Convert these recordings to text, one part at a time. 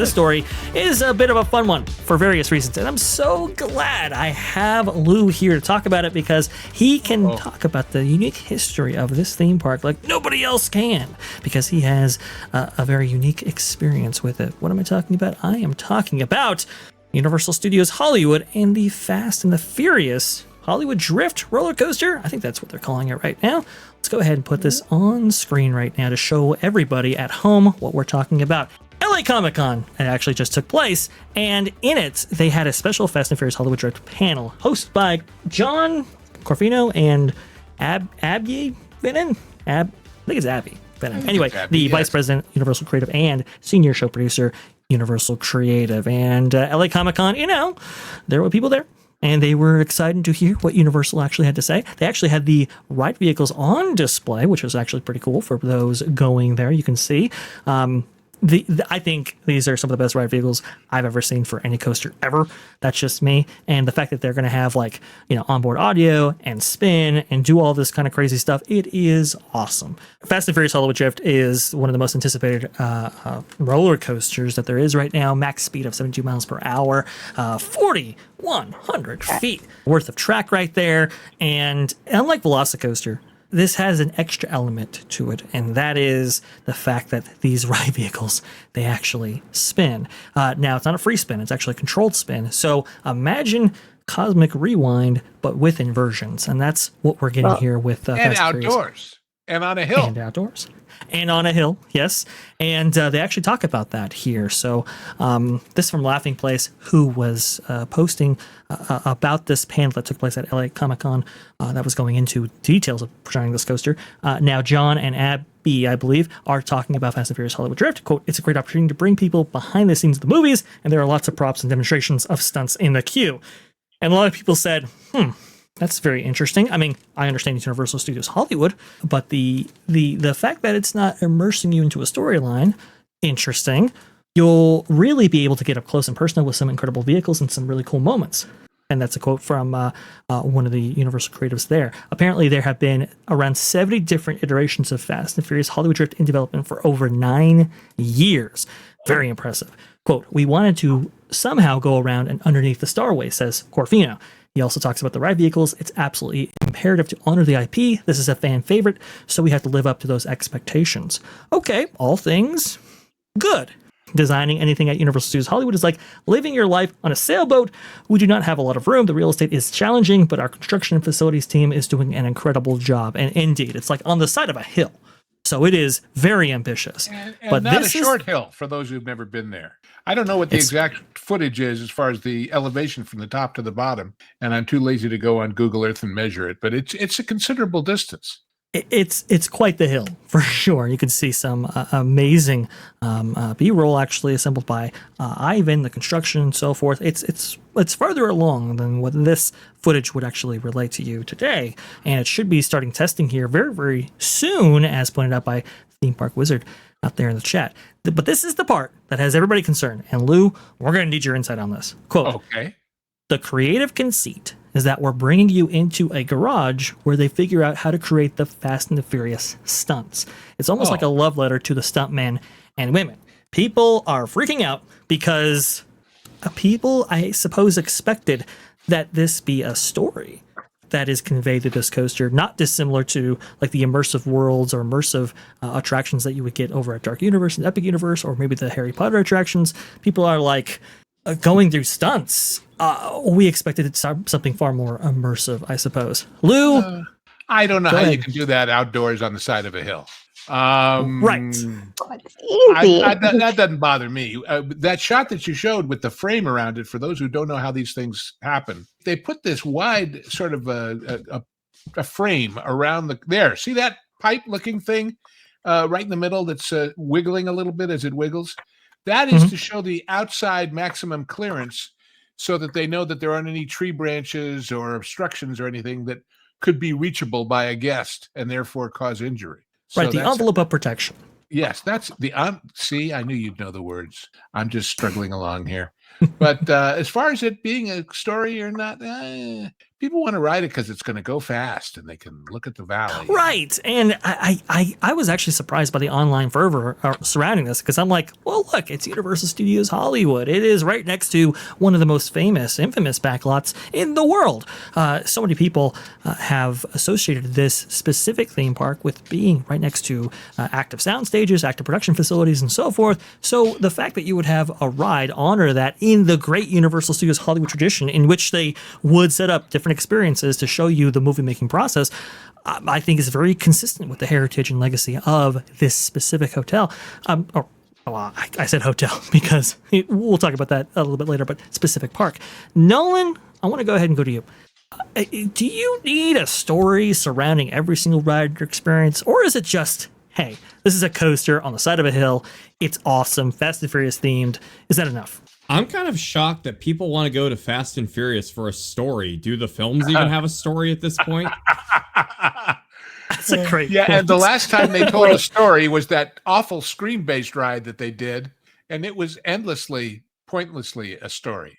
this story is a bit of a fun one for various reasons. And I'm so glad I have Lou here to talk about it because he can talk about the unique history of this theme park like nobody else can because he has a very unique experience with it. What am I talking about? I am talking about Universal Studios Hollywood and the Fast and the Furious Hollywood Drift roller coaster. I think that's what they're calling it right now. Let's go ahead and put this on screen right now to show everybody at home what we're talking about. LA Comic-Con, it actually just took place, and in it, they had a special Fast and Furious Hollywood Drift panel hosted by John Corfino and Abby Venin? I think it's Abby Venin. Anyway, the Vice President, Universal Creative, and Senior Show Producer, Universal Creative. And LA Comic-Con, there were people there. And they were excited to hear what Universal actually had to say. They actually had the ride vehicles on display, which was actually pretty cool for those going there. You can see. I think these are some of the best ride vehicles I've ever seen for any coaster ever. That's just me. And the fact that they're going to have onboard audio and spin and do all this kind of crazy stuff, it is awesome. Fast and Furious Hollywood Drift is one of the most anticipated roller coasters that there is right now. Max speed of 72 miles per hour, 4,100 feet worth of track right there. And unlike Velocicoaster, this has an extra element to it, and that is the fact that these ride vehicles, they actually spin. Now, it's not a free spin, it's actually a controlled spin. So imagine Cosmic Rewind, but with inversions, and that's what we're getting here with and outdoors, and on a hill. And outdoors. And on a hill, yes. And they actually talk about that here. So this from Laughing Place, who was posting about this panel that took place at LA Comic-Con that was going into details of presenting this coaster. Now, John and Abby, I believe, are talking about Fast and Furious Hollywood Drift. Quote, "It's a great opportunity to bring people behind the scenes of the movies, and there are lots of props and demonstrations of stunts in the queue." And a lot of people said, that's very interesting. I mean, I understand it's Universal Studios Hollywood, but the fact that it's not immersing you into a storyline, interesting. You'll really be able to get up close and personal with some incredible vehicles and some really cool moments. And that's a quote from one of the Universal creatives there. Apparently, there have been around 70 different iterations of Fast and Furious Hollywood Drift in development for over 9 years. Very impressive. Quote, "We wanted to somehow go around and underneath the Starway," says Corfino. He also talks about the ride vehicles. "It's absolutely imperative to honor the IP. This is a fan favorite, so we have to live up to those expectations." Okay, all things good. Designing anything at Universal Studios Hollywood is like living your life on a sailboat. We do not have a lot of room. The real estate is challenging, but our construction and facilities team is doing an incredible job. And indeed, it's like on the side of a hill. So it is very ambitious. And but not a short hill for those who've never been there. I don't know what the exact footage is as far as the elevation from the top to the bottom, and I'm too lazy to go on Google Earth and measure it, but it's a considerable distance. It's quite the hill for sure. You can see some amazing B-roll actually assembled by Ivan, the construction and so forth. It's farther along than what this footage would actually relate to you today, and it should be starting testing here very, very soon, as pointed out by Theme Park Wizard out there in the chat. But this is the part that has everybody concerned, and Lou, we're going to need your insight on this. Quote, "Okay. The creative conceit is that we're bringing you into a garage where they figure out how to create the Fast and the Furious stunts. It's almost like a love letter to the stuntmen and women. People are freaking out because people, I suppose, expected that this be a story that is conveyed through this coaster, not dissimilar to like the immersive worlds or immersive attractions that you would get over at Dark Universe and Epic Universe, or maybe the Harry Potter attractions. People are like going through stunts. We expected something far more immersive, I suppose. Lou? I don't know how you can do that outdoors on the side of a hill. Right. It's easy. That doesn't bother me. That shot that you showed with the frame around it, for those who don't know how these things happen, they put this wide sort of a frame around there. See that pipe-looking thing right in the middle that's wiggling a little bit as it wiggles? That is to show the outside maximum clearance so that they know that there aren't any tree branches or obstructions or anything that could be reachable by a guest and therefore cause injury. Right, the envelope of protection. Yes, that's the see, I knew you'd know the words. I'm just struggling along here. But as far as it being a story or not, People want to ride it because it's going to go fast and they can look at the valley. Right. And I was actually surprised by the online fervor surrounding this, because I'm like, well, look, it's Universal Studios Hollywood. It is right next to one of the most infamous backlots in the world. So many people have associated this specific theme park with being right next to active sound stages, active production facilities, and so forth. So the fact that you would have a ride honor that in the great Universal Studios Hollywood tradition, in which they would set up different experiences to show you the movie making process, I think is very consistent with the heritage and legacy of this specific hotel. I said hotel because we'll talk about that a little bit later, but specific park. Nolan, I want to go ahead and go to you. Do you need a story surrounding every single ride or experience, or is it just, hey, this is a coaster on the side of a hill, it's awesome, Fast and Furious themed? Is that enough? I'm kind of shocked that people want to go to Fast and Furious for a story. Do the films even have a story at this point? That's a great Yeah, point. and the last time they told a story was that awful screen-based ride that they did, and it was pointlessly a story.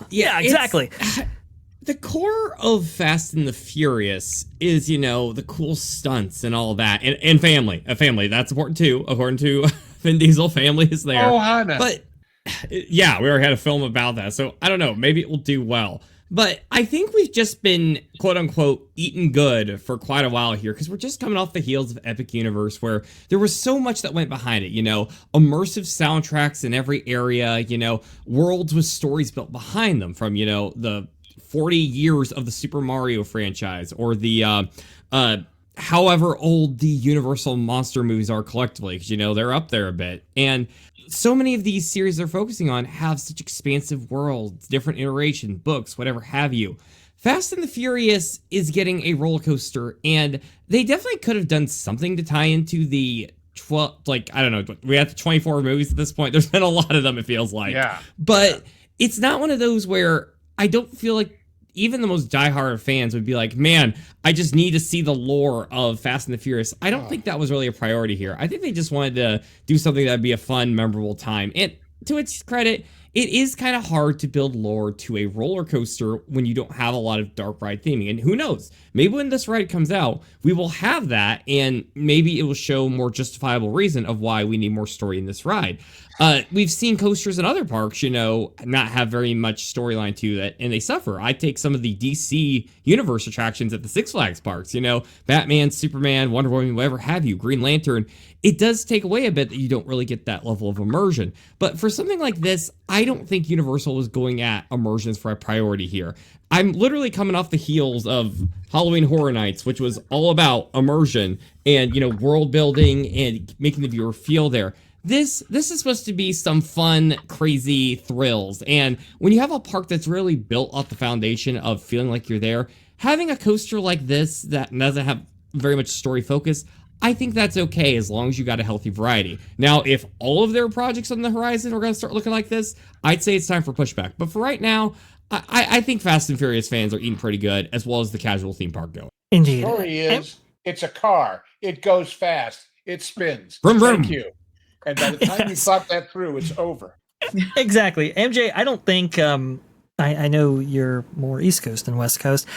Yeah, exactly. The core of Fast and the Furious is, the cool stunts and all that, and family. A family, that's important too. According to Vin Diesel, family is there. Oh, Hannah. But yeah, we already had a film about that, so I don't know. Maybe it will do well. But I think we've just been, quote unquote, eating good for quite a while here, because we're just coming off the heels of Epic Universe, where there was so much that went behind it, immersive soundtracks in every area, worlds with stories built behind them, from, the 40 years of the Super Mario franchise, or the however old the Universal monster movies are collectively, because, they're up there a bit. And so many of these series they're focusing on have such expansive worlds, different iteration, books, whatever have you. Fast and the Furious is getting a roller coaster, and they definitely could have done something to tie into the 12, I don't know, we have 24 movies at this point. There's been a lot of them, it feels like. Yeah. But it's not one of those where I don't feel like even the most diehard fans would be like, man, I just need to see the lore of Fast and the Furious. I don't think that was really a priority here. I think they just wanted to do something that'd be a fun, memorable time. And to its credit, it is kind of hard to build lore to a roller coaster when you don't have a lot of dark ride theming. And who knows, maybe when this ride comes out, we will have that, and maybe it will show more justifiable reason of why we need more story in this ride. We've seen coasters in other parks, not have very much storyline to it, and they suffer. I take some of the DC Universe attractions at the Six Flags parks, Batman, Superman, Wonder Woman, whatever have you, Green Lantern. It does take away a bit that you don't really get that level of immersion. But for something like this, I don't think Universal was going at immersions for a priority here. I'm literally coming off the heels of Halloween Horror Nights, which was all about immersion and, world building and making the viewer feel there. This is supposed to be some fun, crazy thrills. And when you have a park that's really built off the foundation of feeling like you're there, having a coaster like this that doesn't have very much story focus, I think that's okay as long as you got a healthy variety. Now, if all of their projects on the horizon are going to start looking like this, I'd say it's time for pushback. But for right now, I think Fast and Furious fans are eating pretty good, as well as the casual theme park going. Indeed. The story is, it's a car. It goes fast. It spins. Vroom, vroom. Thank you. And by the time you thought that through, it's over. Exactly. MJ, I don't think, I know you're more East Coast than West Coast.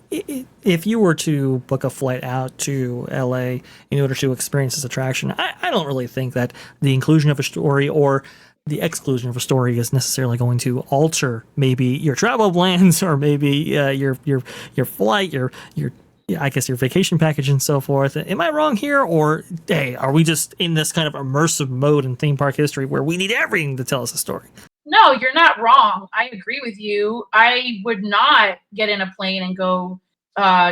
If you were to book a flight out to LA in order to experience this attraction, I don't really think that the inclusion of a story or the exclusion of a story is necessarily going to alter maybe your travel plans, or maybe your flight, your I guess your vacation package and so forth. Am I wrong here? Or, hey, are we just in this kind of immersive mode in theme park history where we need everything to tell us a story? No, you're not wrong. I agree with you. I would not get in a plane and go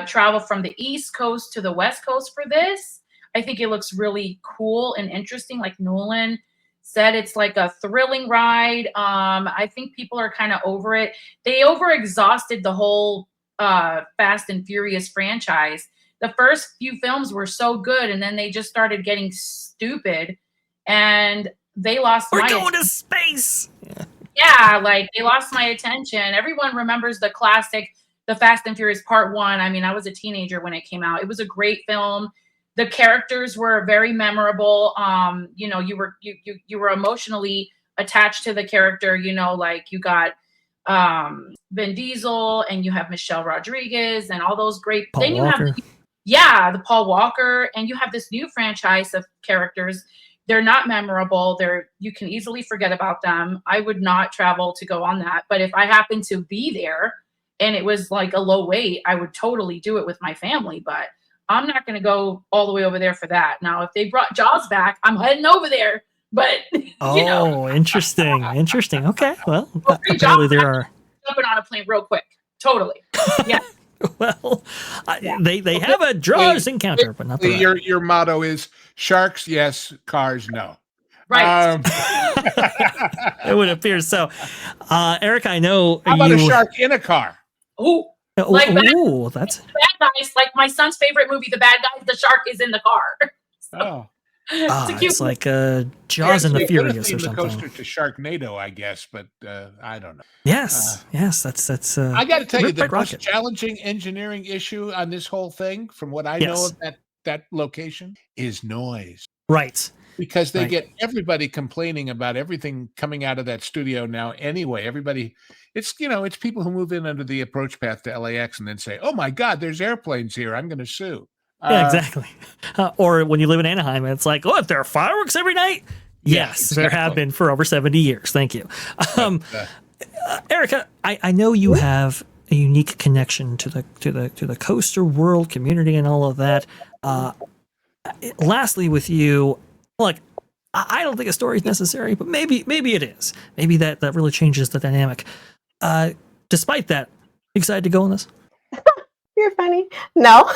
travel from the East Coast to the West Coast for this. I think it looks really cool and interesting. Like Nolan said, it's like a thrilling ride. I think people are kind of over it. They over-exhausted the whole Fast and Furious franchise. The first few films were so good, and then they just started getting stupid, and they lost We're going to space. Yeah, like they lost my attention. Everyone remembers the classic, The Fast and Furious Part 1. I mean, I was a teenager when it came out. It was a great film. The characters were very memorable. You were emotionally attached to the character. Like you got Vin Diesel, and you have Michelle Rodriguez, and all those great. Paul then you Walker. have the Paul Walker, and you have this new franchise of characters. They're not memorable. You can easily forget about them. I would not travel to go on that. But if I happen to be there and it was like a low wait, I would totally do it with my family. But I'm not going to go all the way over there for that. Now, if they brought Jaws back, I'm heading over there. But, Interesting. Okay. Well, apparently apparently there are. Jumping on a plane real quick. Totally. Yeah. Well, they have a Jaws encounter, but not the ride. Your motto is sharks, yes, cars, no. Right. It would appear so. Erika, I know How about a shark in a car? Ooh. That's Bad Guys, like my son's favorite movie, The Bad Guys, the shark is in the car. Oh. It's like Jaws and the Furious or something. The coaster to Sharknado, I guess, but I don't know. Yes, that's. I got to tell you, the most challenging engineering issue on this whole thing, from what I know of that location, is noise. Right. Because they get everybody complaining about everything coming out of that studio now. Anyway, everybody, it's people who move in under the approach path to LAX and then say, "Oh my God, there's airplanes here. I'm going to sue." Yeah, exactly. Or when you live in Anaheim, it's like, if there are fireworks every night. Yes, exactly. There have been for over 70 years. Thank you. Erika, I know you have a unique connection to the coaster world community and all of that. Lastly, with you, look, I don't think a story is necessary, but maybe it is. Maybe that really changes the dynamic. Despite that, excited to go on this? You're funny. No.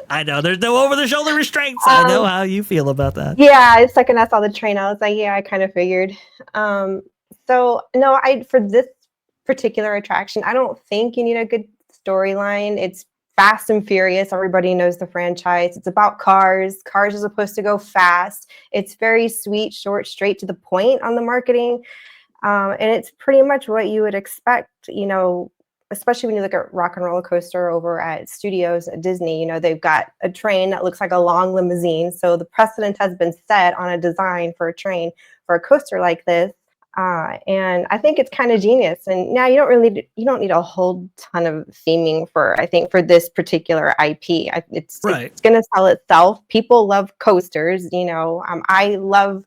I know there's no over-the-shoulder restraints. I know how you feel about that. Yeah, it's like when I saw the train, I was like, yeah, I kind of figured. So no, for this particular attraction, I don't think you need a good storyline. It's Fast and Furious. Everybody knows the franchise. It's about cars. Cars are supposed to go fast. It's very sweet, short, straight to the point on the marketing. And it's pretty much what you would expect, especially when you look at Rock and Roller Coaster over at Studios at Disney. They've got a train that looks like a long limousine. So the precedent has been set on a design for a train for a coaster like this. And I think it's kind of genius. And now you don't need a whole ton of theming for this particular IP. It's going to sell itself. People love coasters. I love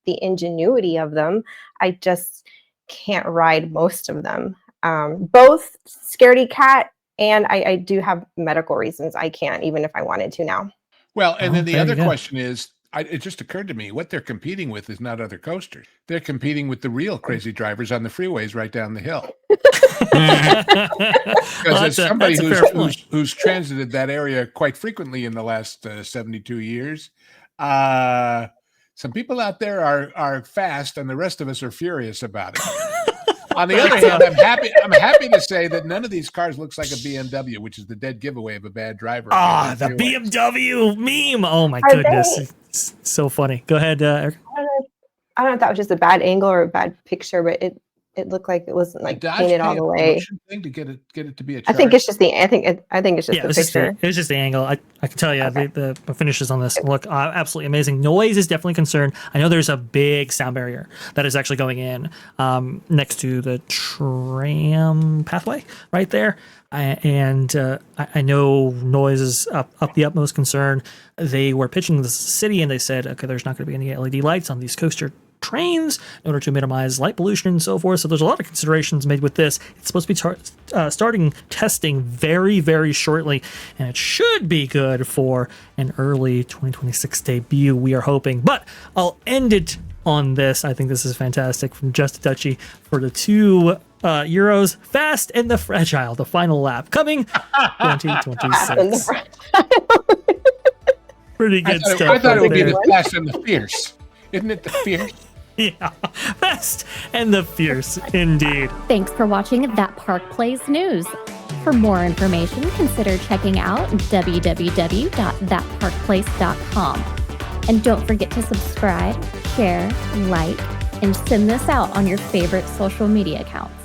the ingenuity of them. I just can't ride most of them. Both scaredy cat and I do have medical reasons. I can't, even if I wanted to now. Well, and then the other question is, it just occurred to me, what they're competing with is not other coasters. They're competing with the real crazy drivers on the freeways right down the hill. Because as somebody who's transited that area quite frequently in the last 72 years, some people out there are fast, and the rest of us are furious about it. On the other hand, I'm happy to say that none of these cars looks like a BMW, which is the dead giveaway of a bad driver. The BMW meme. Oh my goodness. It's so funny. Go ahead, Eric. I don't know if that was just a bad angle or a bad picture, but it looked like it wasn't like painted all the way. Thing to get it to be a I think it's just the picture. It was just the angle. I can tell you the finishes on this look absolutely amazing. Noise is definitely a concern. I know there's a big sound barrier that is actually going in next to the tram pathway right there. I know noise is up the utmost concern. They were pitching the city and they said, okay, there's not going to be any LED lights on these coaster trains in order to minimize light pollution and so forth. So there's a lot of considerations made with this. It's supposed to be starting testing very, very shortly, and it should be good for an early 2026 debut, we are hoping. But I'll end it on this. I think this is fantastic from Just a Touchy for the 2 Euros, Fast and the Fragile, the final lap, coming 2026. Pretty good stuff. I thought it would be the Fast and the Fierce. Isn't it the Fierce? Yeah, Fast and the Fierce, indeed. Thanks for watching That Park Plays News. For more information, consider checking out www.thatparkplace.com. And don't forget to subscribe, share, like, and send this out on your favorite social media accounts.